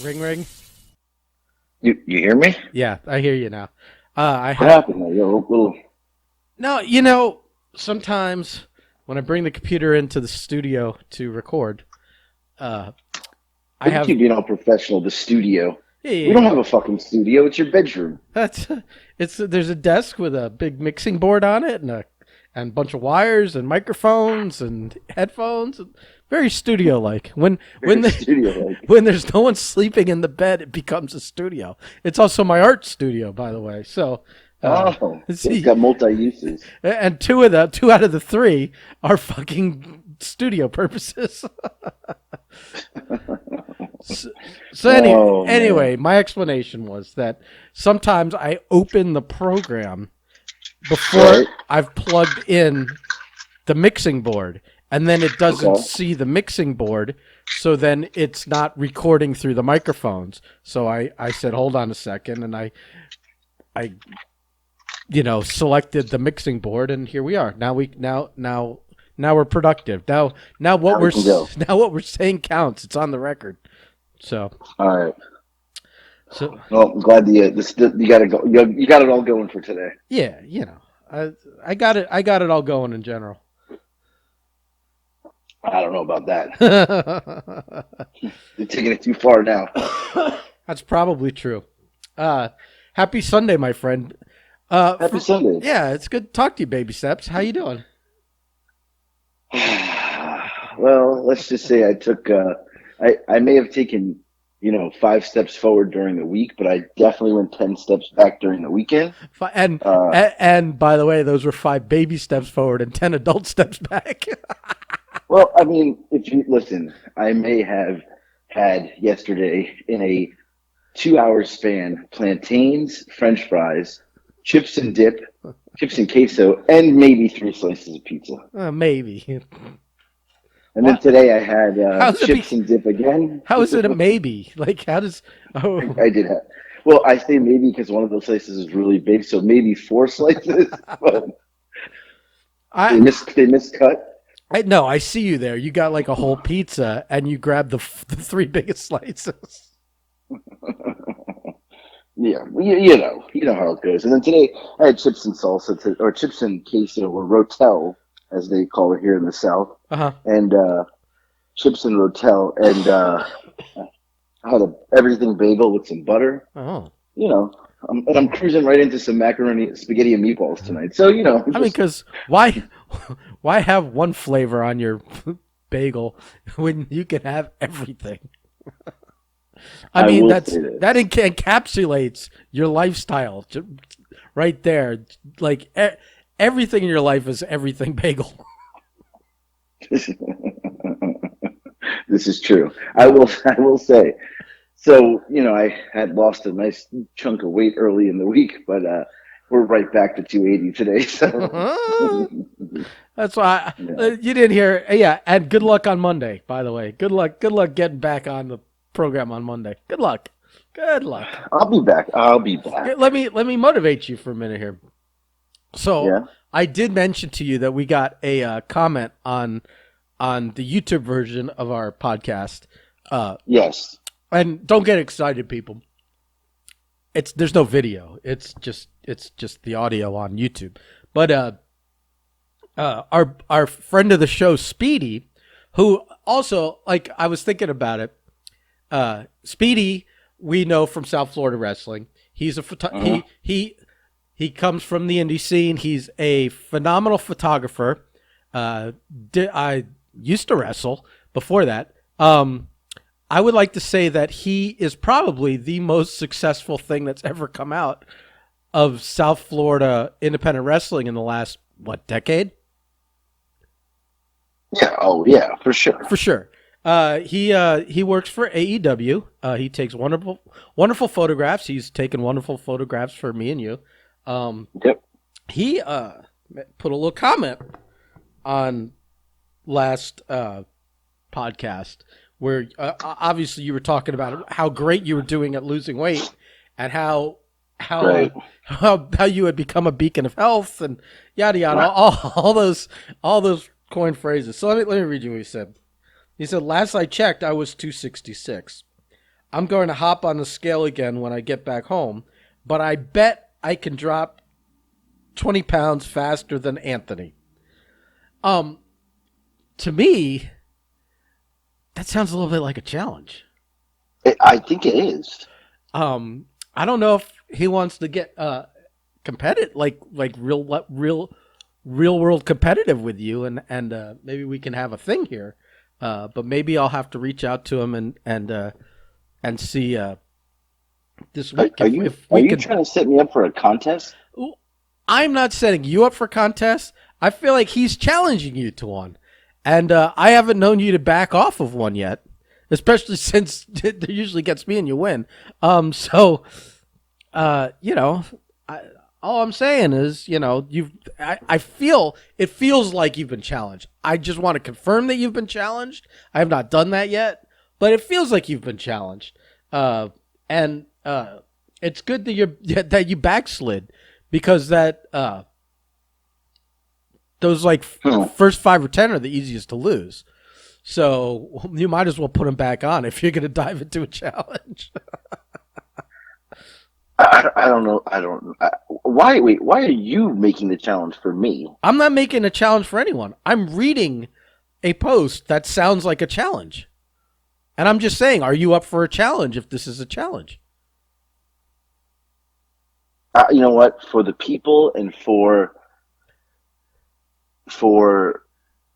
Ring ring. You hear me? Yeah, I hear you now. I What have happened? Little. no. Sometimes when I bring the computer into the studio to record, uh, I Look at have you being all professional. The studio. yeah, yeah, We don't yeah. have a fucking studio. It's your bedroom. That's it's there's a desk with a big mixing board on it and a bunch of wires and microphones and headphones. Very studio like. When Very the, studio like. when there's no one sleeping in the bed, it becomes a studio. It's also my art studio, by the way. So, Oh, it's see, got multi uses. and two out of the three are fucking studio purposes. So, Oh man. anyway, my explanation was that sometimes I open the program before Right. I've plugged in the mixing board, and then it doesn't Okay. see the mixing board, so then it's not recording through the microphones. So I said, hold on a second, and I selected the mixing board, and here we are. Now we're productive. Now Now we can go. now what we're saying counts. It's on the record. So All right. so Well, I'm glad you got to go. You got it all going for today. yeah, I got it all going in general. I don't know about that. You're taking it too far now. That's probably true. Uh, Happy Sunday, my friend. Happy Sunday. Yeah, it's good to talk to you, baby steps. How you doing? Well, let's just say I took. I may have taken 5 steps forward during the week, but I definitely went 10 steps back during the weekend. Uh, And by the way, those were 5 baby steps forward and 10 adult steps back. well, I mean, if you listen, I may have had yesterday in a 2 hour span plantains, French fries, chips and dip, chips and queso, and maybe 3 slices of pizza. Maybe. And then What? today I had How's it chips be? and dip again. How is it a maybe? Like, how does? Oh, I did have. Well, I say maybe because one of those slices is really big, so maybe 4 slices. But I they miscut. I no, I see you there. You got like a whole pizza, and you grab the 3 biggest slices. Yeah, you know how it goes. And then today I had chips and salsa or chips and queso or rotel as they call it here in the South, Uh huh. and chips and rotel, and I had a everything bagel with some butter. Oh, You know, and I'm cruising right into some macaroni, spaghetti, and meatballs tonight. So I mean, just because why have one flavor on your bagel when you can have everything? I I mean, will say this. that encapsulates your lifestyle right there. Like everything in your life is everything bagel. This is true. I will say. So, I had lost a nice chunk of weight early in the week, but we're right back to 280 today. So, That's why yeah, you didn't hear. Yeah, and good luck on Monday. By the way, good luck. Good luck getting back on the program on Monday. Good luck. Good luck. I'll be back. I'll be back. Let me motivate you for a minute here. So Yeah. I did mention to you that we got a comment on the YouTube version of our podcast. Yes. And don't get excited, people. There's no video. It's just the audio on YouTube. But our friend of the show, Speedy, who also, like, I was thinking about it. Speedy, we know from South Florida wrestling. He's a Uh-huh. he comes from the indie scene. He's a phenomenal photographer. I used to wrestle before that. I would like to say that he is probably the most successful thing that's ever come out of South Florida independent wrestling in the last decade? Yeah. Oh, yeah. For sure. For sure. He works for AEW. He takes wonderful photographs. He's taken wonderful photographs for me and you. Yep. He put a little comment on last podcast where obviously you were talking about how great you were doing at losing weight and how Right. how you had become a beacon of health and yada yada, all those coin phrases. So let me read you what he said. He said, "Last I checked, I was 266. I'm going to hop on the scale again when I get back home, but I bet I can drop 20 pounds faster than Anthony. Um, to me, that sounds a little bit like a challenge. I think it is. Um, I don't know if he wants to get competitive, like real world competitive with you, and maybe we can have a thing here. But maybe I'll have to reach out to him and see this week if Are we you could. trying to set me up for a contest? I'm not setting you up for contests. I feel like he's challenging you to one, and I haven't known you to back off of one yet. Especially since it usually gets me and you win. So you know, all I'm saying is, I feel it feels like you've been challenged. I just want to confirm that you've been challenged. I have not done that yet, but it feels like you've been challenged. And it's good that you backslid because those first 5 or 10 are the easiest to lose. So you might as well put him back on if you're going to dive into a challenge. I don't know. I don't. Why? Wait. Why are you making the challenge for me? I'm not making a challenge for anyone. I'm reading a post that sounds like a challenge. And I'm just saying, are you up for a challenge if this is a challenge? You know what? For the people and for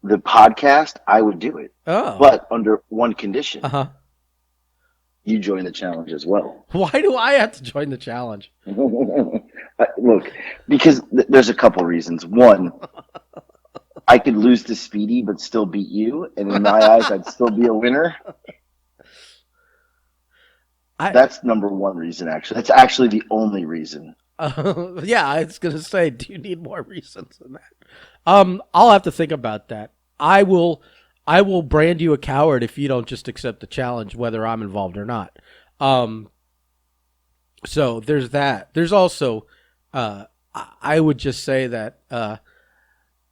the podcast, I would do it, Oh. but under one condition: Uh-huh. you join the challenge as well. Why do I have to join the challenge? Look, because there's a couple reasons. One, I could lose to Speedy but still beat you, and in my eyes, I'd still be a winner. That's number one reason, actually. That's actually the only reason. Yeah, I was going to say, do you need more reasons than that? I'll have to think about that. I will brand you a coward if you don't just accept the challenge, whether I'm involved or not. So there's that. There's also, I would just say that I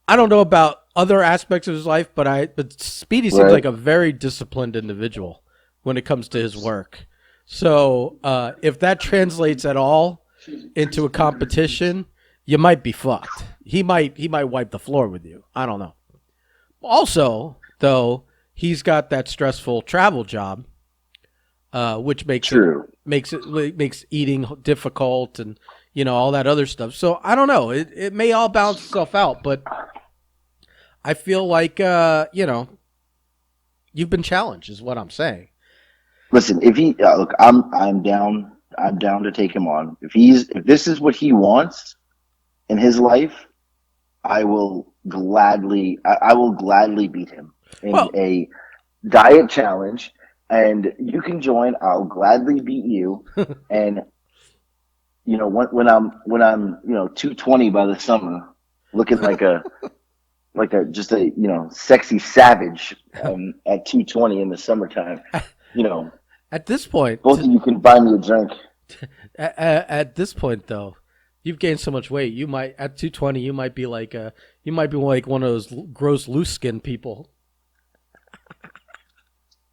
don't know about other aspects of his life, but Speedy seems like a very disciplined individual when it comes to his work. So if that translates at all into a competition, you might be fucked. He might wipe the floor with you. I don't know. Also, though, he's got that stressful travel job, which makes eating difficult and all that other stuff. So I don't know. It may all balance itself out, but I feel like you've been challenged, is what I'm saying. Listen, if he look, I'm down. I'm down to take him on. If this is what he wants in his life, I will gladly beat him in a diet challenge, and you can join. I'll gladly beat you, and when I'm 220 by the summer, looking like a just a sexy savage at 220 in the summertime, At this point, both of you can buy me a drink. At this point, though, you've gained so much weight. You might at 220, you might be like one of those gross loose skin people.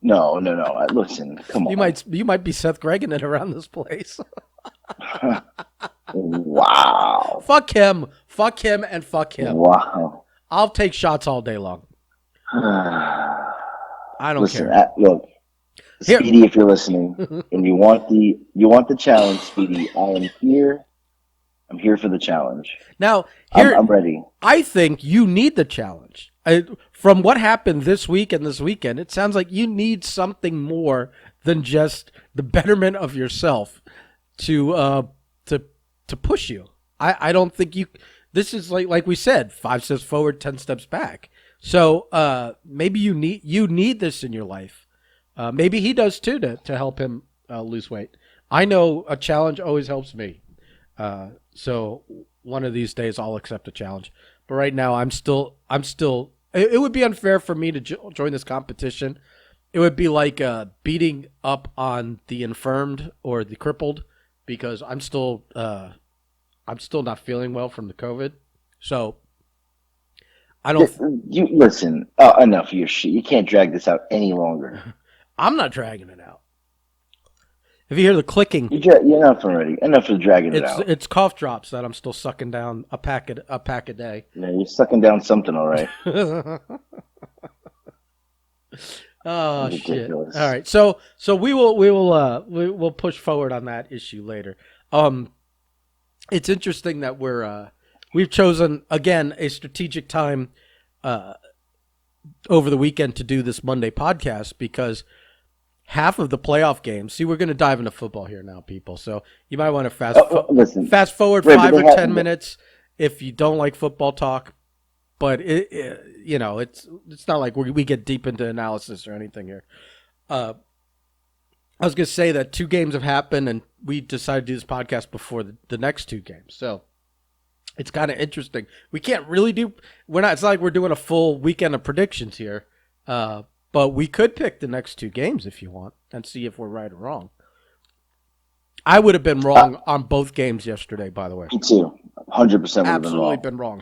No. Listen, come on. You might be Seth Gregen around this place. Wow. Fuck him, and fuck him. Wow. I'll take shots all day long. I don't care. Look, Speedy, if you're listening and you want the challenge, Speedy, I am here. I'm here for the challenge. Now, I'm ready. I think you need the challenge. From what happened this week and this weekend, it sounds like you need something more than just the betterment of yourself to push you. I don't think you. This is like we said, 5 steps forward, 10 steps back. So maybe you need this in your life. Maybe he does too to help him lose weight. I know a challenge always helps me. So one of these days I'll accept a challenge. But right now I'm still. It would be unfair for me to join this competition. It would be like beating up on the infirmed or the crippled because I'm still not feeling well from the COVID. So I don't. You listen. Enough of your shit. You can't drag this out any longer. I'm not dragging it out. If you hear the clicking, Enough already. Enough of dragging it out. it's cough drops that I'm still sucking down a pack a day. Yeah, you're sucking down something, all right. Oh shit! Ridiculous. All right, so we'll push forward on that issue later. It's interesting that we've chosen again a strategic time over the weekend to do this Monday podcast because half of the playoff games. See, we're going to dive into football here now, people. So you might want to fast forward Right, 5 or 10 minutes if you don't like football talk. But it's not like we get deep into analysis or anything here. I was going to say that 2 games have happened, and we decided to do this podcast before the next 2 games. So it's kind of interesting. We can't really do. It's not like we're doing a full weekend of predictions here. But we could pick the next 2 games if you want and see if we're right or wrong. I would have been wrong on both games yesterday, by the way. Me too. 100% Absolutely been wrong.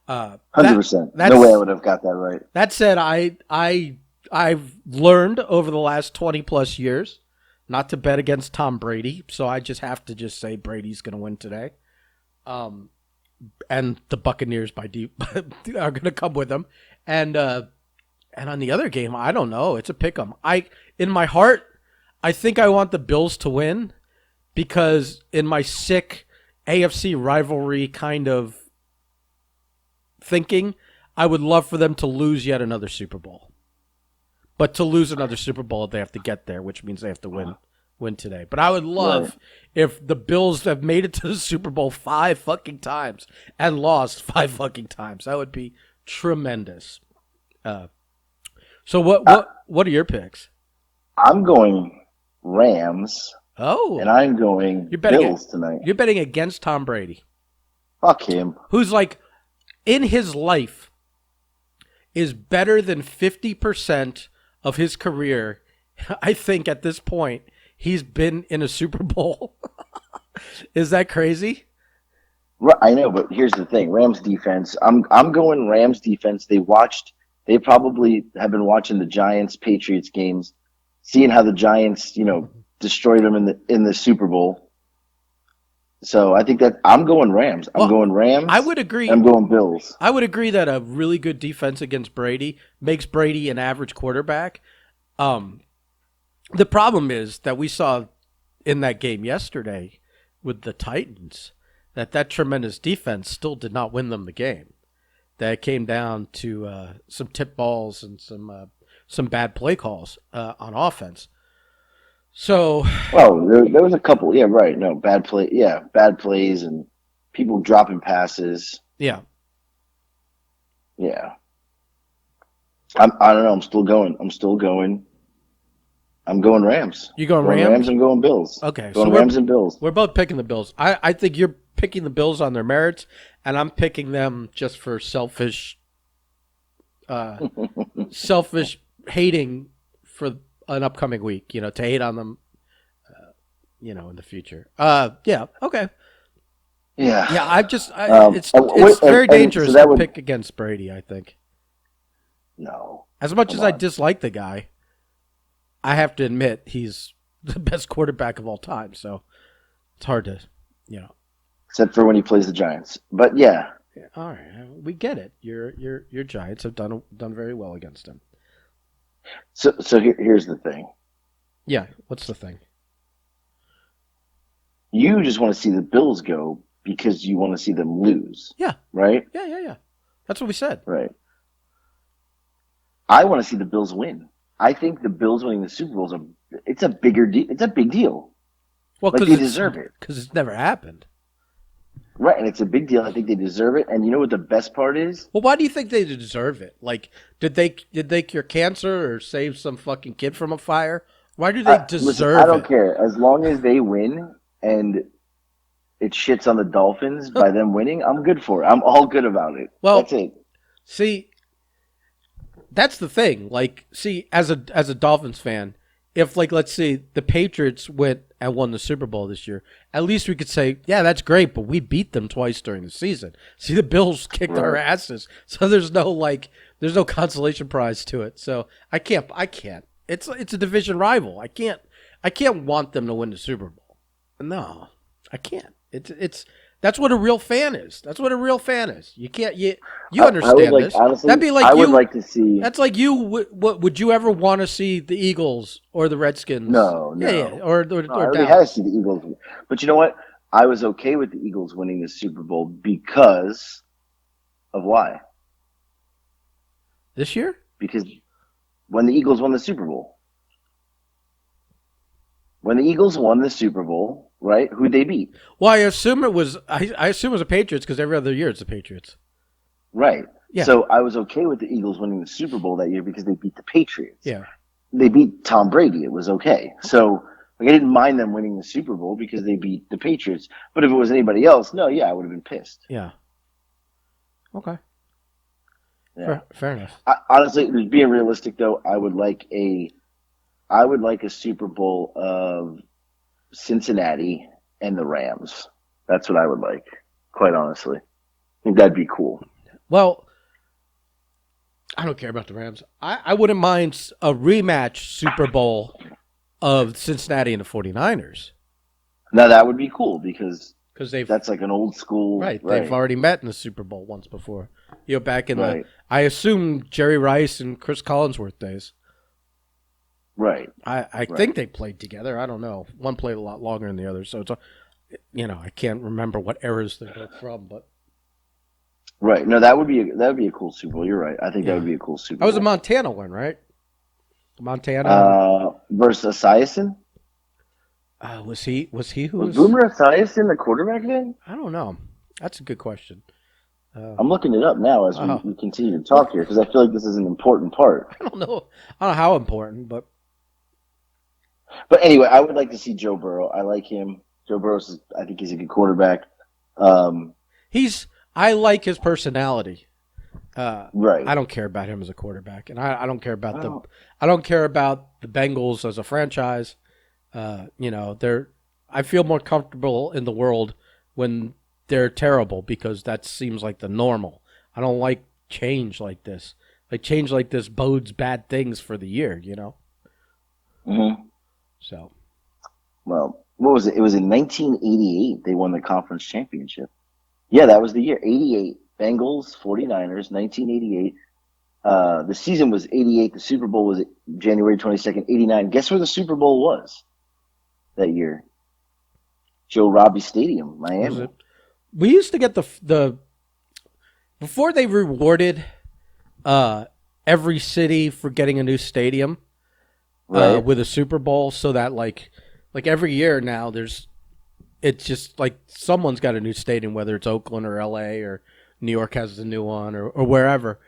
100%. No way I would have got that right. That said, I've learned over the last 20 plus years not to bet against Tom Brady, so I just have to just say Brady's going to win today. And the Buccaneers by deep are going to come with him. And on the other game, I don't know. It's a pick 'em. In my heart, I think I want the Bills to win because in my sick AFC rivalry kind of thinking, I would love for them to lose yet another Super Bowl. But to lose another Super Bowl, they have to get there, which means they have to win today. But I would love if the Bills have made it to the Super Bowl 5 fucking times and lost 5 fucking times. That would be tremendous. So what are your picks? I'm going Rams. Oh. And I'm going Bills tonight. You're betting against Tom Brady. Fuck him. Who's like, in his life, is better than 50% of his career. I think at this point, he's been in a Super Bowl. Is that crazy? I know, but here's the thing. Rams defense. I'm going Rams defense. They probably have been watching the Giants Patriots games, seeing how the Giants, destroyed them in the Super Bowl. So I think that I'm going Rams. I'm going Rams. I would agree. I'm going Bills. I would agree that a really good defense against Brady makes Brady an average quarterback. The problem is that we saw in that game yesterday with the Titans that tremendous defense still did not win them the game. That came down to some tip balls and some bad play calls on offense. So, well, there was a couple. Yeah, right. No, bad plays and people dropping passes. Yeah. Yeah. I don't know. I'm still going. I'm going Rams. You going Rams? Rams. I'm going Bills. Okay, so Rams and Bills. We're both picking the Bills. I think you're picking the Bills on their merits, and I'm picking them just for selfish hating for an upcoming week. To hate on them. In the future. Yeah. Okay. Yeah. Yeah. It's very dangerous to pick against Brady. I think. No. As much as I dislike the guy, I have to admit he's the best quarterback of all time. So it's hard to, Except for when he plays the Giants, but yeah. All right, we get it. Your Giants have done very well against him. So here's the thing. Yeah, what's the thing? You just want to see the Bills go because you want to see them lose. Yeah. Right? Yeah. That's what we said. Right. I want to see the Bills win. I think the Bills winning the Super Bowl it's a big deal. Well, because they deserve it. Because it's never happened. Right, and it's a big deal. I think they deserve it. And you know what the best part is? Well, why do you think they deserve it? Like, did they cure cancer or save some fucking kid from a fire? Why do they deserve it? I don't care. As long as they win and it shits on the Dolphins by them winning, I'm good for it. I'm all good about it. Well, that's it. See, that's the thing. Like, as a Dolphins fan, if, like, let's say the Patriots went and won the Super Bowl this year, at least we could say, yeah, that's great, but we beat them twice during the season. See, the Bills kicked our asses, so there's no consolation prize to it. So I can't. It's a division rival. I I can't want them to win the Super Bowl. No, I can't. It's that's what a real fan is. That's what a real fan is. You can't you I would understand like, this. honestly, That'd be like I you. would like to see. That's like you. What would you ever want to see the Eagles or the Redskins? No, Yeah, no. or No, I already had to Dallas. see the Eagles. But you know what? I was okay with the Eagles winning the Super Bowl because of why? This year? Because when the Eagles won the Super Bowl, when the Eagles won the Super Bowl, right? Who'd they beat? Well, I assume it was. I assume it was the Patriots because every other year it's the Patriots. Right. Yeah. So I was okay with the Eagles winning the Super Bowl that year because they beat the Patriots. Yeah. They beat Tom Brady. It was okay. So like, I didn't mind them winning the Super Bowl because they beat the Patriots. But if it was anybody else, no, yeah, I would have been pissed. Yeah. Okay. Yeah. Fair enough. Honestly, being realistic though, I would like a Super Bowl of Cincinnati and the Rams. That's what I would like, quite honestly. I think that'd be cool. Well, I don't care about the Rams. I wouldn't mind a rematch Super Bowl of Cincinnati and the 49ers. Now that would be cool because they've that's like an old school. right. They've already met in the Super Bowl once before. Back in Right. I assume Jerry Rice and Chris Collinsworth days. Right. I think they played together. I don't know. One played a lot longer than the other, so it's I can't remember what eras they're both from, but Right. No, that would be a cool Super Bowl. You're right. I think that would be a cool Super Bowl. that was a Montana one, right? Montana versus Esiason. was he who Was Boomer Esiason the quarterback then? I don't know. That's a good question. I'm looking it up now as we continue to talk here because I feel like this is an important part. I don't know how important, but anyway, I would like to see Joe Burrow. I like him. Joe Burrow I think he's a good quarterback. I like his personality. Right. I don't care about him as a quarterback, and I don't care about the Bengals as a franchise. I feel more comfortable in the world when they're terrible because that seems like the normal. I don't like change like this. Like change like this bodes bad things for the year, Mm-hmm. So. Well, what was it? It was in 1988 they won the conference championship. Yeah, that was the year. 88. Bengals, 49ers, 1988. The season was 88. The Super Bowl was January 22nd, 89. Guess where the Super Bowl was that year? Joe Robbie Stadium, Miami. We used to get the before they rewarded every city for getting a new stadium with a Super Bowl, so that like every year now it's just like someone's got a new stadium, whether it's Oakland or LA or New York has a new one or wherever.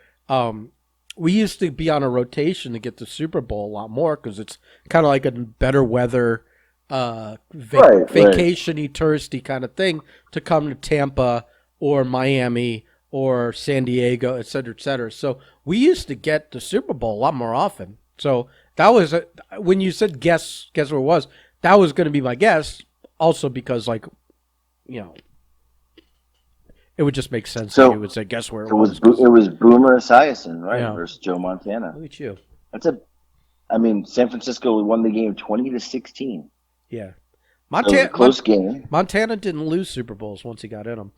We used to be on a rotation to get the Super Bowl a lot more because it's kind of like a better weather vacation-y, touristy kind of thing to come to Tampa or Miami or San Diego, et cetera, et cetera. So we used to get the Super Bowl a lot more often. So that was when you said guess what it was, that was going to be my guess. Also because it would just make sense that you would say guess where it was. It was Boomer Esiason, right, versus Joe Montana. Look at you. San Francisco won the game 20-16. Yeah. Close game. Montana didn't lose Super Bowls once he got in them.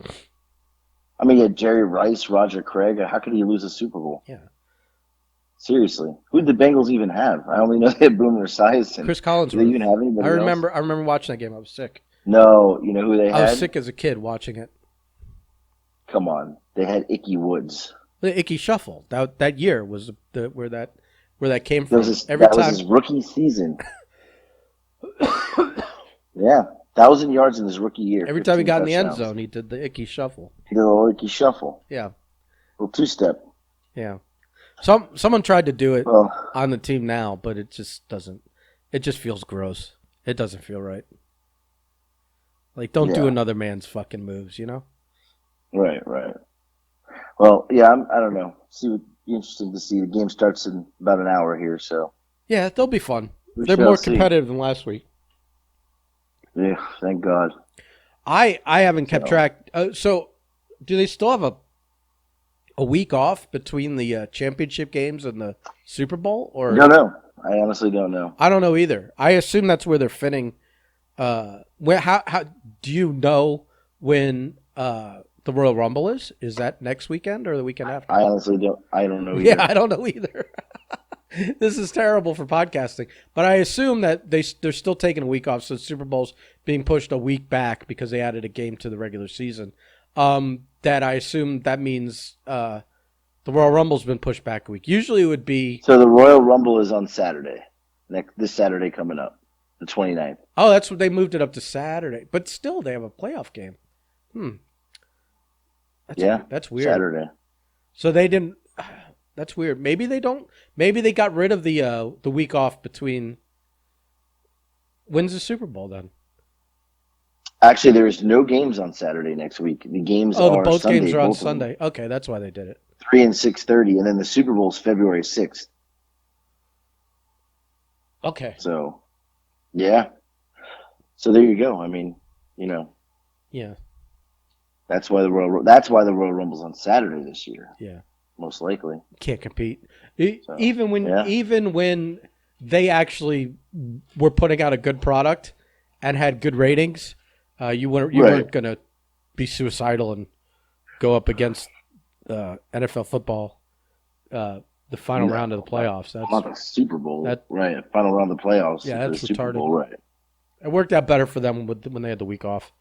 You had Jerry Rice, Roger Craig. How could he lose a Super Bowl? Yeah. Seriously. Who did the Bengals even have? I only know they had Boomer Esiason. Chris Collinsworth. Did they even have anybody else? I remember watching that game. I was sick. No. You know who they had? I was sick as a kid watching it. Come on. They had Icky Woods. The Icky Shuffle. That year was where that came from. That was his rookie season. Yeah. 1,000 yards in his rookie year. Every time he got in the end zone, he did the Icky Shuffle. He did a little Icky Shuffle. Yeah. A little two-step. Yeah. Someone tried to do it on the team now, but it just doesn't. It just feels gross. It doesn't feel right. Like, don't do another man's fucking moves, Right. Well, yeah, I don't know. Be interesting to see. The game starts in about an hour here, so. Yeah, they'll be fun. They're more competitive than last week. Yeah, thank God. I haven't kept track. So, do they still have a week off between the championship games and the Super Bowl? Or No. I honestly don't know. I don't know either. I assume that's where they're finning. Where how do you know when the Royal Rumble is? Is that next weekend or the weekend after? I honestly don't. I don't know Yeah, either. I don't know either. This is terrible for podcasting, but I assume that they're still taking a week off, so the Super Bowl's being pushed a week back because they added a game to the regular season. That I assume that means the Royal Rumble's been pushed back a week. Usually it would be. So the Royal Rumble is on Saturday. This Saturday coming up, the 29th. Oh, that's what they moved it up to Saturday, but still they have a playoff game. That's weird. Saturday. So they didn't. That's weird. Maybe they don't. Maybe they got rid of the week off between. When's the Super Bowl then? Actually, there's no games on Saturday next week. The games are both Sunday. games are on Both of them. Sunday. Okay, that's why they did it. 3 and 6:30, and then the Super Bowl's February 6th. Okay. So, yeah. So there you go. I mean, Yeah. that's why the Royal Rumble's on Saturday this year. Yeah. Most likely. Can't compete. So, Even when they actually were putting out a good product and had good ratings, you weren't gonna be suicidal and go up against NFL football, the final round of the playoffs. That's not the Super Bowl, right? Final round of the playoffs. Yeah, that's the Super retarded. Bowl, right? It worked out better for them when they had the week off.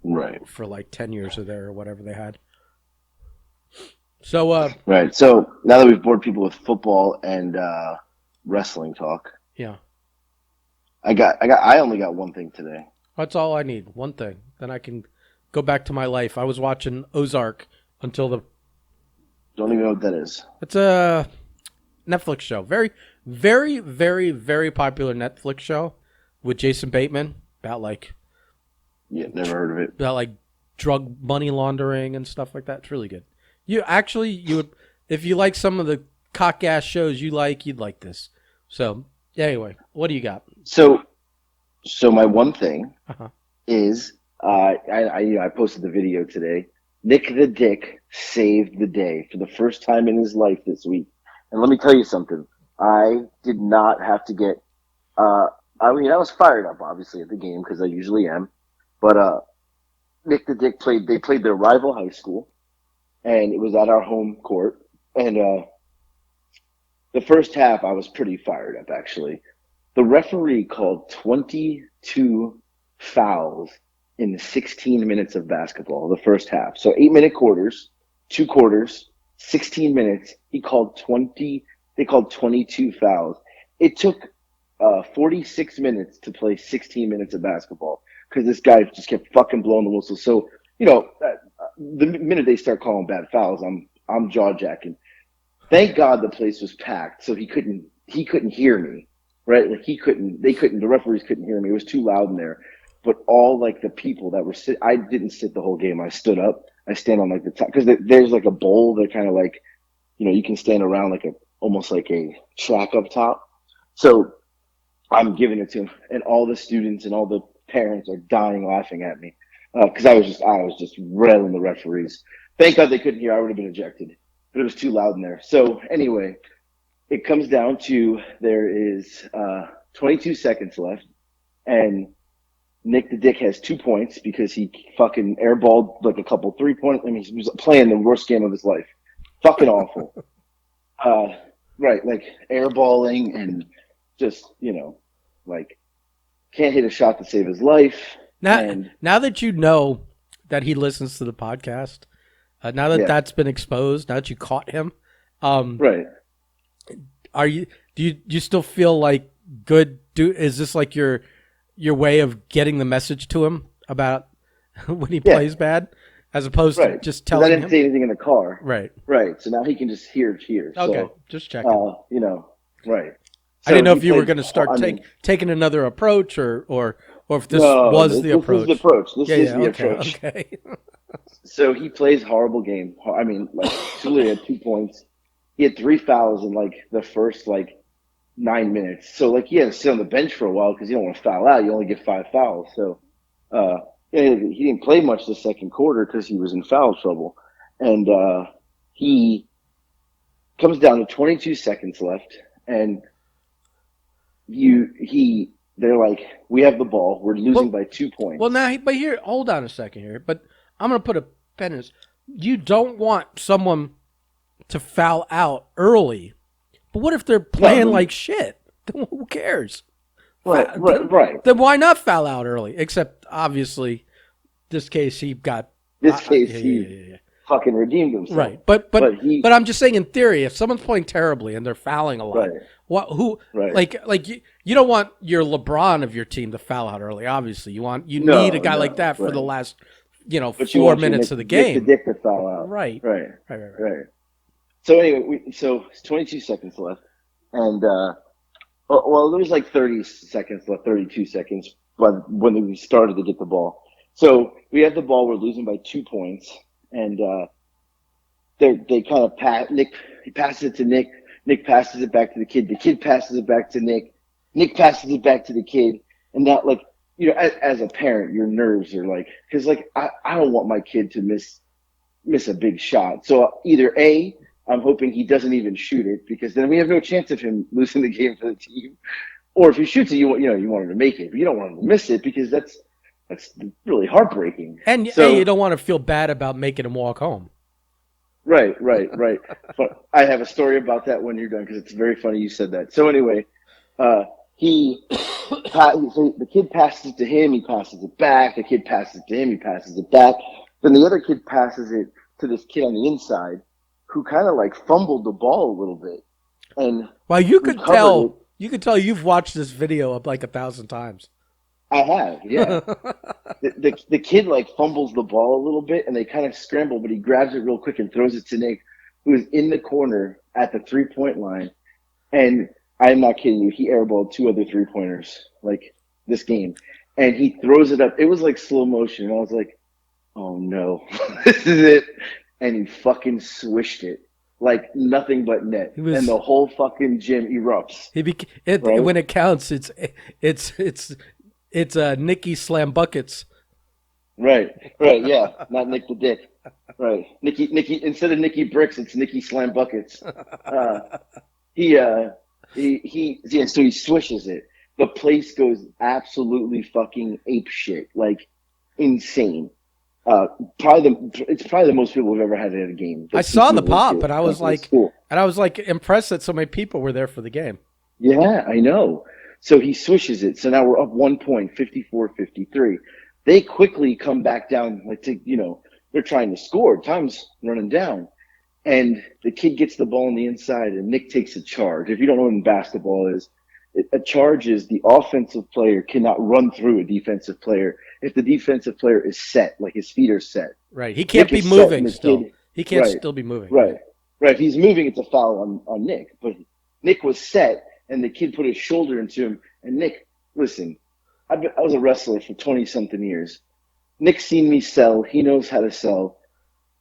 Right. For like 10 years of there or whatever they had. So right. So now that we've bored people with football and wrestling talk, yeah, I only got one thing today. That's all I need. One thing. Then I can go back to my life. I was watching Ozark until the. Don't even know what that is. It's a Netflix show. Very, very, very, very popular Netflix show with Jason Bateman about like. Yeah, never heard of it. About like drug money laundering and stuff like that. It's really good. You would, if you like some of the cock ass shows you'd like this. So anyway, what do you got? So my one thing Uh-huh. is I posted the video today. Nick the Dick saved the day for the first time in his life this week. And let me tell you something. I did not have to get. I was fired up obviously at the game because I usually am, but Nick the Dick They played their rival high school. And it was at our home court. And the first half, I was pretty fired up, actually. The referee called 22 fouls in 16 minutes of basketball, the first half. So 8-minute quarters, 2 quarters, 16 minutes. They called 22 fouls. It took 46 minutes to play 16 minutes of basketball because this guy just kept fucking blowing the whistle. So, the minute they start calling bad fouls, I'm jaw jacking. Thank God the place was packed, so he couldn't hear me, right? Like the referees couldn't hear me. It was too loud in there. But all like the people that were I didn't sit the whole game. I stood up. I stand on like the top because there's like a bowl. They're kind of like, you can stand around like almost like a track up top. So I'm giving it to him, and all the students and all the parents are dying laughing at me. Because I was just railing the referees. Thank God they couldn't hear. I would have been ejected, but it was too loud in there. So anyway, it comes down to there is 22 seconds left, and Nick the Dick has 2 points because he fucking airballed like a couple 3-point. I mean, he was playing the worst game of his life. Fucking awful. Right, like airballing and just like can't hit a shot to save his life. Now that you know that he listens to the podcast, now that that's been exposed, now that you caught him, right? Do you still feel like good? Is this like your way of getting the message to him about when he plays bad, as opposed to just telling him? I didn't say anything in the car. Right. So now he can just hear it here. Okay, so, just checking. Right. I didn't know if you were going to start taking another approach or if this was the approach. This is the approach. This is the approach. Okay. So he plays horrible game. I mean, like, Julia had 2 points. He had 3 fouls in, like, the first, 9 minutes. So, he had to sit on the bench for a while because you don't want to foul out. You only get 5 fouls. So, he didn't play much the second quarter because he was in foul trouble. And he comes down to 22 seconds left. and they're like, we have the ball, we're losing by 2 points. Well, now, but here, hold on a second here. But I'm going to put a pen in this. You don't want someone to foul out early. But what if they're playing like shit? Who cares? Right. Then why not foul out early? Except, obviously, this case he got. He fucking redeemed himself. Right, but I'm just saying, in theory, if someone's playing terribly and they're fouling a lot, you don't want your LeBron of your team to foul out early. Obviously, you need a guy like that for the last 4 minutes of the game. Nick to foul out. Right. So anyway, so it's 22 seconds left, and well, there was like 30 seconds left, 32 seconds, but when we started to get the ball. So we have the ball, we're losing by 2 points, and they kind of he passes it to Nick. Nick passes it back to the kid passes it back to Nick. Nick passes it back to the kid. And that, like, as a parent, your nerves are like, because, like, I don't want my kid to miss a big shot. So either A, I'm hoping he doesn't even shoot it, because then we have no chance of him losing the game for the team. Or if he shoots it, you want him to make it, but you don't want him to miss it, because that's really heartbreaking. And you don't want to feel bad about making him walk home. Right. But I have a story about that when you're done, because it's very funny you said that. So anyway, the kid passes it to him, he passes it back. The kid passes it to him, he passes it back. Then the other kid passes it to this kid on the inside, who kind of like fumbled the ball a little bit. And well, you could tell you've watched this video up like 1,000 times. I have, yeah. the kid like fumbles the ball a little bit, and they kind of scramble, but he grabs it real quick and throws it to Nick, who is in the corner at the 3-point line. And I'm not kidding you, he airballed 2 other 3-pointers like this game, and he throws it up. It was like slow motion, and I was like, "Oh no, this is it!" And he fucking swished it like nothing but net, and the whole fucking gym erupts. When it counts, it's Nicky Slambuckets. Right, yeah, not Nick the Dick. Right, Nicky. Instead of Nicky Bricks, it's Nicky Slambuckets. So he swishes it. The place goes absolutely fucking ape shit, like insane. It's probably the most people have ever had at a game. I saw the pop, but I was like impressed that so many people were there for the game. Yeah, I know. So he swishes it. So now we're up 1 point, 54-53. They quickly come back down, they're trying to score. Time's running down. And the kid gets the ball on the inside, and Nick takes a charge. If you don't know what basketball is, a charge is the offensive player cannot run through a defensive player if the defensive player is set, like his feet are set. Right. He can't be moving still. He can't still be moving. Right. If he's moving, it's a foul on Nick. But Nick was set, and the kid put his shoulder into him. And Nick, listen, I was a wrestler for 20-something years. Nick's seen me sell. He knows how to sell.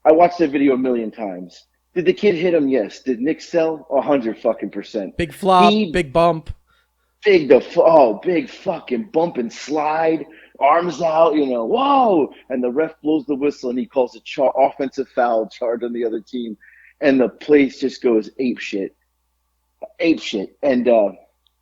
I watched that video a million times. Did the kid hit him? Yes. Did Nick sell? 100%. Big flop, big bump. Big fucking bump and slide, arms out, whoa! And the ref blows the whistle, and he calls a offensive foul charge on the other team, and the place just goes ape shit. And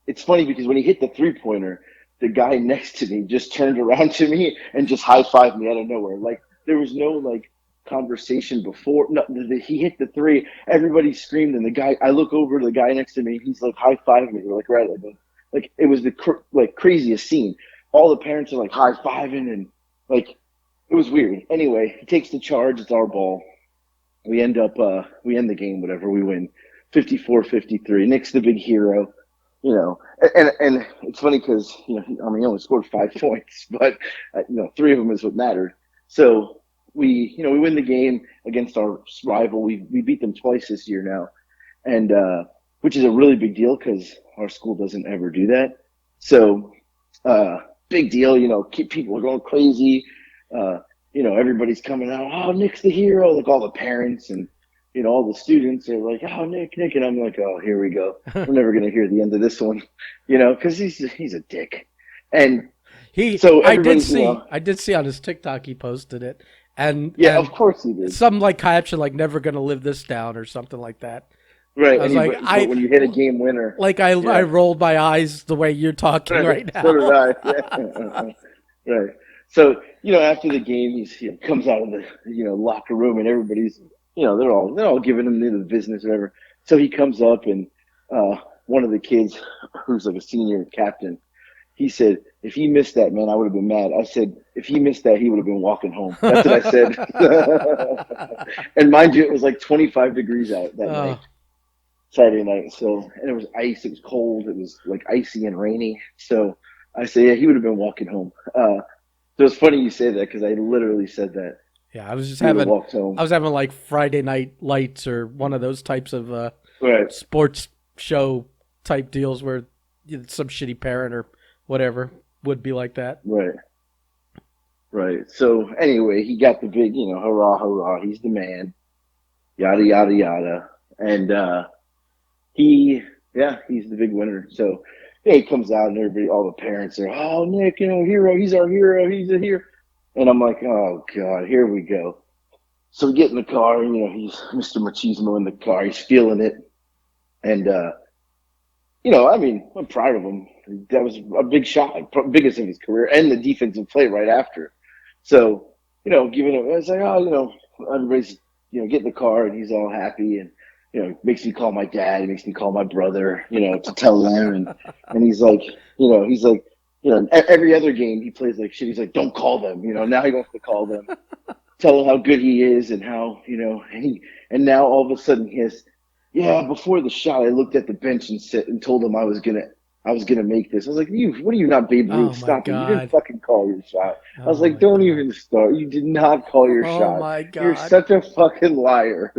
it's funny because when he hit the 3-pointer, the guy next to me just turned around to me and just high-fived me out of nowhere. Like, there was no conversation before. No, he hit the 3. Everybody screamed, and I look over to the guy next to me. He's like high-fiving me. We're like, right, like it was the craziest scene. All the parents are like high-fiving, and like it was weird. Anyway, he takes the charge. It's our ball. We end the game, whatever. We win 54-53. Nick's the big hero, and it's funny because, he only scored 5 points, but 3 of them is what mattered. So we win the game against our rival. We beat them twice this year now, and which is a really big deal because our school doesn't ever do that. So big deal, people are going crazy. Everybody's coming out. Oh, Nick's the hero. Like all the parents and all the students are like, oh, Nick, and I'm like, oh, here we go. We're never gonna hear the end of this one, because he's a dick. And I did see on his TikTok he posted it. And of course he did. Some caption never gonna live this down or something like that. Right. I was like, But when you hit a game winner, I yeah. rolled my eyes the way you're talking Right. right So did now. I. Yeah. Right. So, after the game, he comes out of the, locker room and everybody's, they're all giving him the business or whatever. So he comes up and one of the kids who's like a senior captain, he said, if he missed that, man, I would have been mad. I said, if he missed that, he would have been walking home. That's what I said. And mind you, it was like 25 degrees out that night, Oh, Saturday night. So, and it was ice. It was cold. It was like icy and rainy. So I said, yeah, he would have been walking home. So it's funny you say that because I literally said that. yeah. He would have walked I home. was having like Friday Night Lights or one of those types of Right, sports show type deals where some shitty parent or whatever would be like that. right, right. So anyway, he got the big, hurrah, hurrah. He's the man. Yada, yada, yada. And he, yeah, he's the big winner. So yeah, he comes out and everybody, all the parents are, oh, Nick, hero. He's our hero. He's a hero. And I'm like, oh, God, here we go. So we get in the car, and, he's Mr. Machismo in the car. He's feeling it. And, I mean, I'm proud of him. That was a big shot, biggest of his career, and the defensive play right after. So, giving him, it's like, oh, everybody's, get in the car, and he's all happy, and, makes me call my dad, he makes me call my brother, to tell them, and he's like, every other game he plays like shit. He's like, don't call them, now he wants to call them, tell him how good he is, and how, and now all of a sudden he has, yeah, before the shot, I looked at the bench and said and told him I was gonna make this. I was like, what are you not Babe Oh Ruth? my Stop it! You didn't god. fucking call your shot. I was Oh like, my don't god. even start. You did not call your Oh shot. my You're god. such a fucking liar.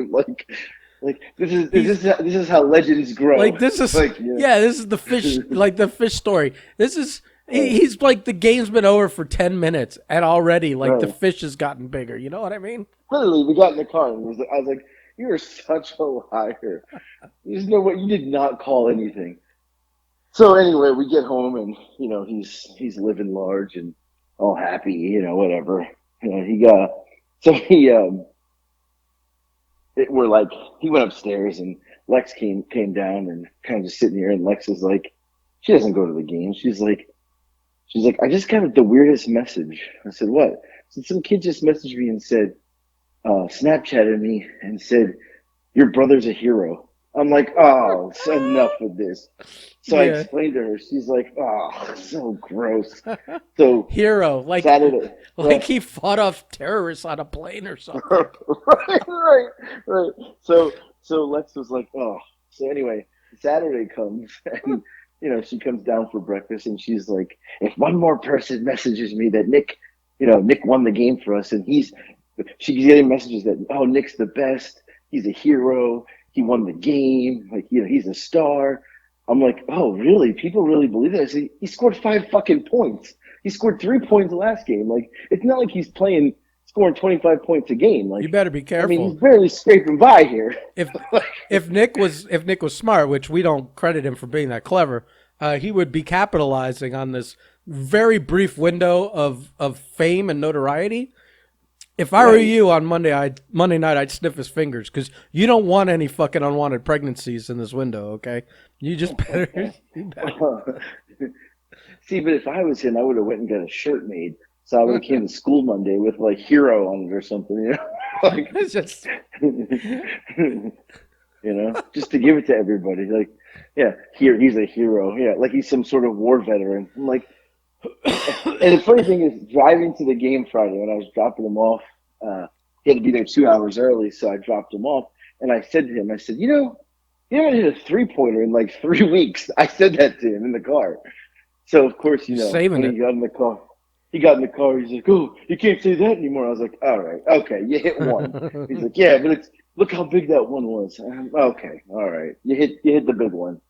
Like He's this is how legends grow. like this is Like yeah, this is the fish like the fish story. This is right, he's like the game's been over for 10 minutes and already like the right. fish has gotten bigger. You know what I mean? Literally, we got in the car and I was like, you are such a liar. There's no way you did not call anything. So anyway, we get home and he's living large and all happy, whatever. He got so we're like he went upstairs and Lex came down and kind of just sitting here and Lex is like, she doesn't go to the game. She's like, I just got the weirdest message. I said, what? I said, some kid just messaged me and said, Snapchatted me and said, your brother's a hero. I'm like, oh, it's enough of this. So I Yeah. explained to her. She's like, oh, so gross. So Hero, Saturday, like right, he fought off terrorists on a plane or something. right, right. So Lex was like, oh. So anyway, Saturday comes and she comes down for breakfast and she's like, if one more person messages me that Nick won the game for us and she's getting messages that, oh, Nick's the best, he's a hero, he won the game, like he's a star. I'm like, oh, really? People really believe that? So he scored 5 fucking points. He scored 3 points last game. Like, it's not like he's scoring 25 points a game. You Like, better be I mean, careful. he's barely scraping by here. If if Nick was smart, which we don't credit him for being that clever, he would be capitalizing on this very brief window of fame and notoriety. If I were Right. you on Monday night, I'd sniff his fingers because you don't want any fucking unwanted pregnancies in this window. Okay, you just better. You better. See, but if I was him, I would have went and got a shirt made. So I would have came to school Monday with like hero on it or something, like It's just just to give it to everybody. Like, yeah, here he's a hero. Yeah, like he's some sort of war veteran. I'm like, and the funny thing is, driving to the game Friday when I was dropping him off, he had to be there 2 hours early, so I dropped him off. And I said to him, I said, you haven't hit a 3-pointer in like 3 weeks. I said that to him in the car. So of course, you're saving when he it. got in the car, he's like, oh, you can't say that anymore. I was like, all right, okay, you hit one. He's like, yeah, but look how big that one was. Okay, all right, you hit the big one.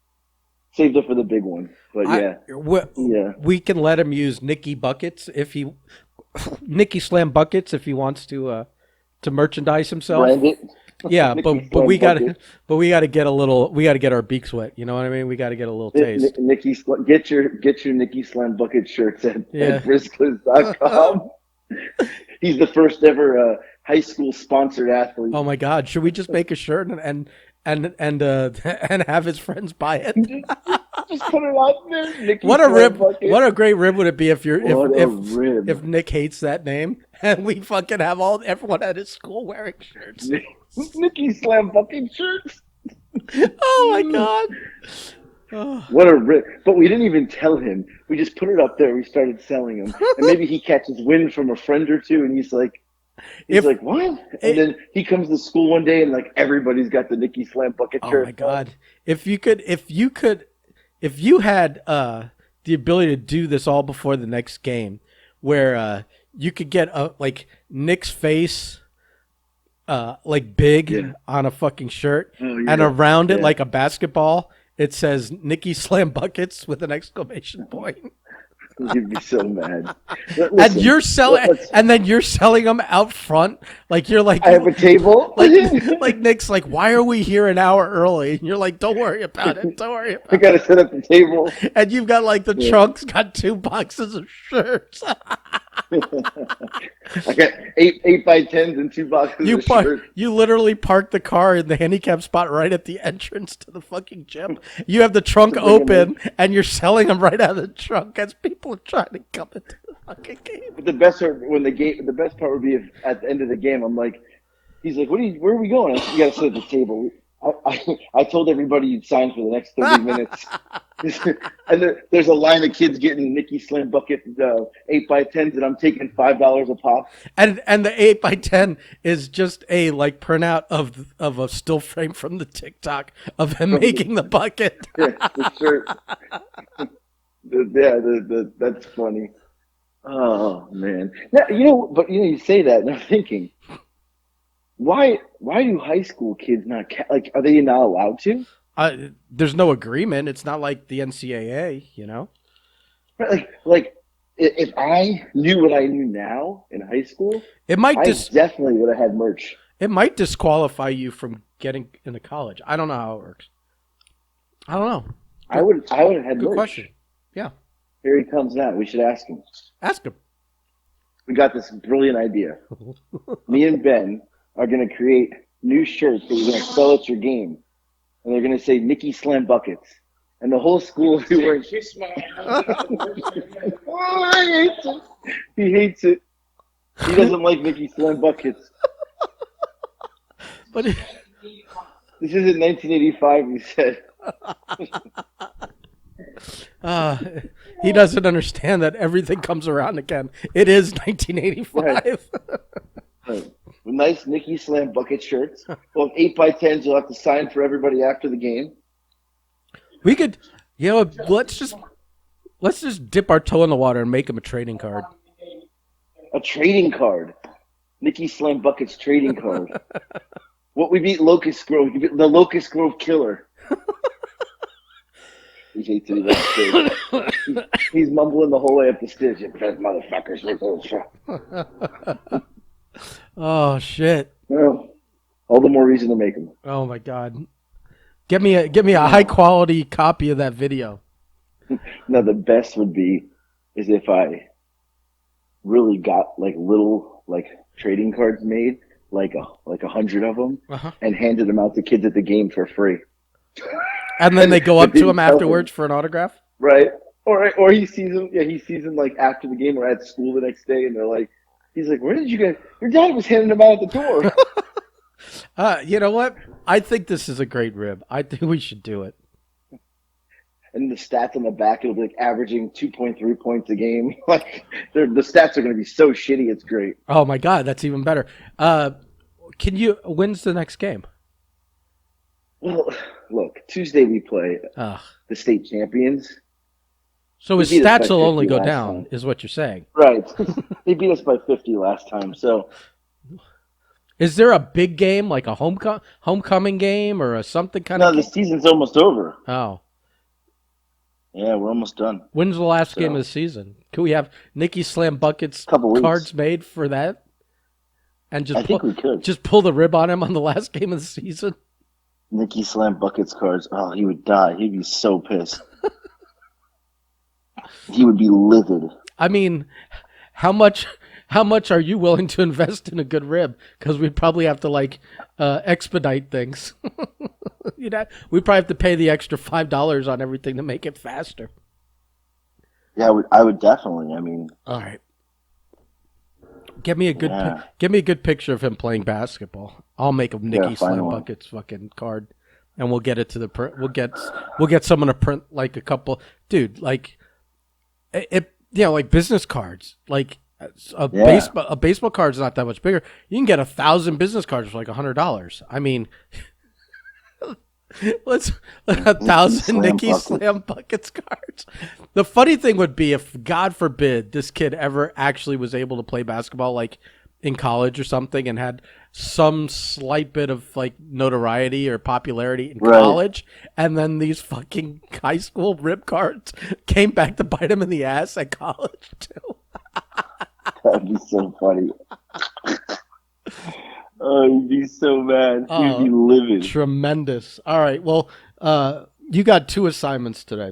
Saved it for the big one, but I yeah, we, yeah. we can let him use Nicky buckets if he Nicky Slambuckets if he wants to merchandise himself. Brand it. Yeah, Nicky but we got Slambucket. but we got to get a little we got to get our beaks wet. You know what I mean? We got to get a little taste. Get your Nicky Slam bucket shirts Yeah. at Briscoes.com. He's the first ever high school sponsored athlete. Oh my God! Should we just make a shirt and have his friends buy it. Just put it out there. Nicky What a rib! Slambucket. What a great rib would it be if Rib. if Nick hates that name and we fucking have everyone at his school wearing shirts. Nicky Slambucket shirts. Oh my god! Oh. What a rip. But we didn't even tell him. We just put it up there. We started selling them. And maybe he catches wind from a friend or two and he's like, what? And then he comes to school one day and like everybody's got the Nicky Slambucket shirt. Oh my god. If you had the ability to do this all before the next game, where you could get like Nick's face like big on a fucking shirt, and around it like a basketball, it says Nicky Slambuckets with an exclamation point. You'd be so mad. Listen, and you're selling, and then you're selling them out front, like you're like, I have a table. Like Nick's like, why are we here an hour early? And you're like, don't worry about it. Don't worry about it. I gotta set up the table. And you've got like the trunk's got 2 boxes of shirts. I got 8 by 10s and 2 boxes of shirts. You literally park the car in the handicap spot right at the entrance to the fucking gym. You have the trunk open and you're selling them right out of the trunk as people are trying to come into the fucking game. But the best part would be if at the end of the game I'm like, he's like, where are we going? You gotta sit at the table. I told everybody you'd sign for the next 30 minutes. And there's a line of kids getting Nicky Slambucket 8 by 10s, and I'm taking $5 a pop. And the 8 by 10 is just a like printout of a still frame from the TikTok of him making the bucket. Yeah, for sure. That's funny. Oh man, now, you say that, and I'm thinking, why do high school kids not are they not allowed to? There's no agreement. It's not like the NCAA, Right, like if I knew what I knew now in high school, I definitely would have had merch. It might disqualify you from getting into college. I don't know how it works. I don't know. I would have had Good merch. question. Yeah. Here he comes now. We should ask him. Ask him. We got this brilliant idea. Me and Ben are going to create new shirts that we're going to sell at your game. And they're going to say Nicky Slambuckets. And the whole school will be wearing Oh, I hate it. He hates it. He doesn't like Nicky Slambuckets. But this is in 1985, he said. He doesn't understand that everything comes around again. It is 1985. Right. With nice Nicky Slambucket shirts. Well, 8 by 10s, you'll have to sign for everybody after the game. We could, let's just dip our toe in the water and make him a trading card. A trading card. Nicky Slambucket's trading card. What we beat Locust Grove, the Locust Grove Killer. He hates it. He's mumbling the whole way up the stairs. You motherfuckers. Oh shit! Well, all the more reason to make them. Oh my god! Get me a high quality copy of that video. Now the best would be is if I really got like little like trading cards made, like 100 of them, and handed them out to kids at the game for free. And then they go up to him afterwards for an autograph? Right. Or he sees him, he sees him like after the game or at school the next day, and he's like, where did you guys, your dad was handing them out at the door. You know what? I think this is a great rib. I think we should do it. And the stats on the back, it'll be like averaging 2.3 points a game. Like the stats are going to be so shitty, it's great. Oh my God, that's even better. When's the next game? Well, look, Tuesday we play the state champions. So his stats will only go down, is what you're saying. Right. They beat us by 50 last time, so. Is there a big game, like a homecoming game or something kind of? No, the season's almost over. Oh. Yeah, we're almost done. When's the last game of the season? Can we have Nicky Slambuckets cards made for that? And just think we could. Just pull the rib on him on the last game of the season? Nicky Slambuckets cards. Oh, he would die. He'd be so pissed. He would be livid. I mean, how much how much are you willing to invest in a good rib? Because we'd probably have to like expedite things. We probably have to pay the extra $5 on everything to make it faster. Yeah, I would definitely. I mean, All right. Get me a good yeah, get me a good picture of him playing basketball. I'll make a yeah, Nicky find one. Slambuckets fucking card, and we'll get it to the print. We'll get someone to print like a couple, dude. Like like business cards. Like Yeah, a baseball card's not that much bigger. You can get 1,000 business cards for like $100. I mean, let's a thousand Slam Nicky buckets. Slam Buckets cards. The funny thing would be if, God forbid, this kid ever actually was able to play basketball, like in college or something, and had some slight bit of like notoriety or popularity in Right. college, and then these fucking high school rip cards came back to bite him in the ass at college too. That'd be so funny. Oh, he'd be so mad. He'd be Oh, livid. tremendous. All right. Well, you got 2 assignments today.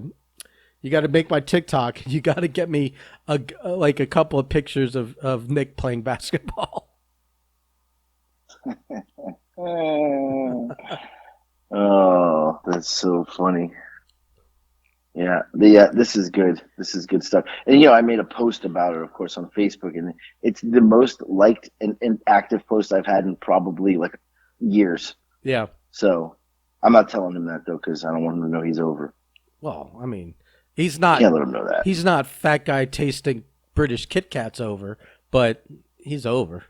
You got to make my TikTok. You got to get me like a couple of pictures of Nick playing basketball. Oh, that's so funny. Yeah, this is good. This is good stuff. And I made a post about it, of course, on Facebook, and it's the most liked and active post I've had in probably like years. Yeah. So I'm not telling him that though, because I don't want him to know he's over. Well, I mean, he's not Can't let him know that. he's not fat guy tasting British Kit Kats over, but he's over.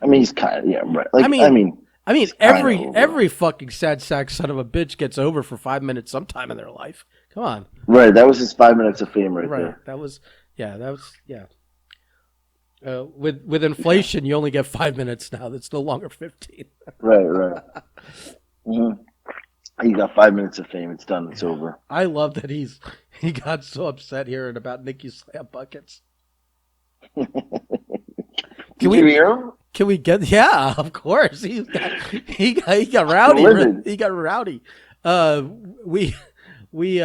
I mean, he's kind of right. Like I mean, he's kinda over. every fucking sad sack son of a bitch gets over for 5 minutes sometime in their life. Come on. Right. That was his 5 minutes of fame right Right. there. That was yeah. With inflation, you only get 5 minutes now. That's no longer 15. Right. Right. hmm He got 5 minutes of fame. It's done. It's over. I love that he got so upset hearing about Nicky Slam Buckets. Did Can you we hear him? can we get of course he got rowdy. Livid. He got rowdy. Uh we we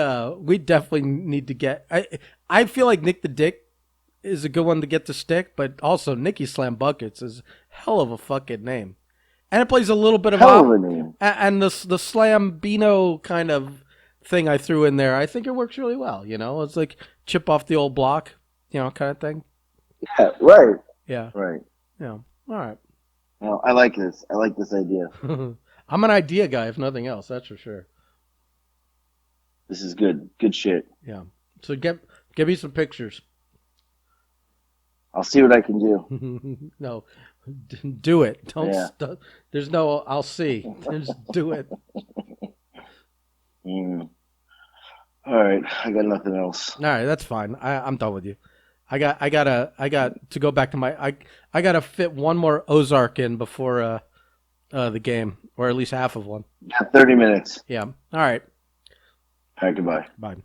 definitely need to get I feel like Nick the Dick is a good one to get to stick, but also Nicky Slam Buckets is hell of a fucking name. And it plays a little bit of Hell of a name. and the Slambino kind of thing I threw in there. I think it works really well. It's like chip off the old block, kind of thing. Yeah. Right. Yeah, Right. yeah. All right. Well, I like this. I like this idea. I'm an idea guy, if nothing else. That's for sure. This is good. Good shit. Yeah. So get me some pictures. I'll see what I can do. No, do it. Don't. Yeah. There's no. I'll see. Just do it. Mm. All right. I got nothing else. All right, that's fine. I'm done with you. I got to go back to I got to fit one more Ozark in before the game, or at least half of one. Got 30 minutes. Yeah. All right. All right. Goodbye. Bye.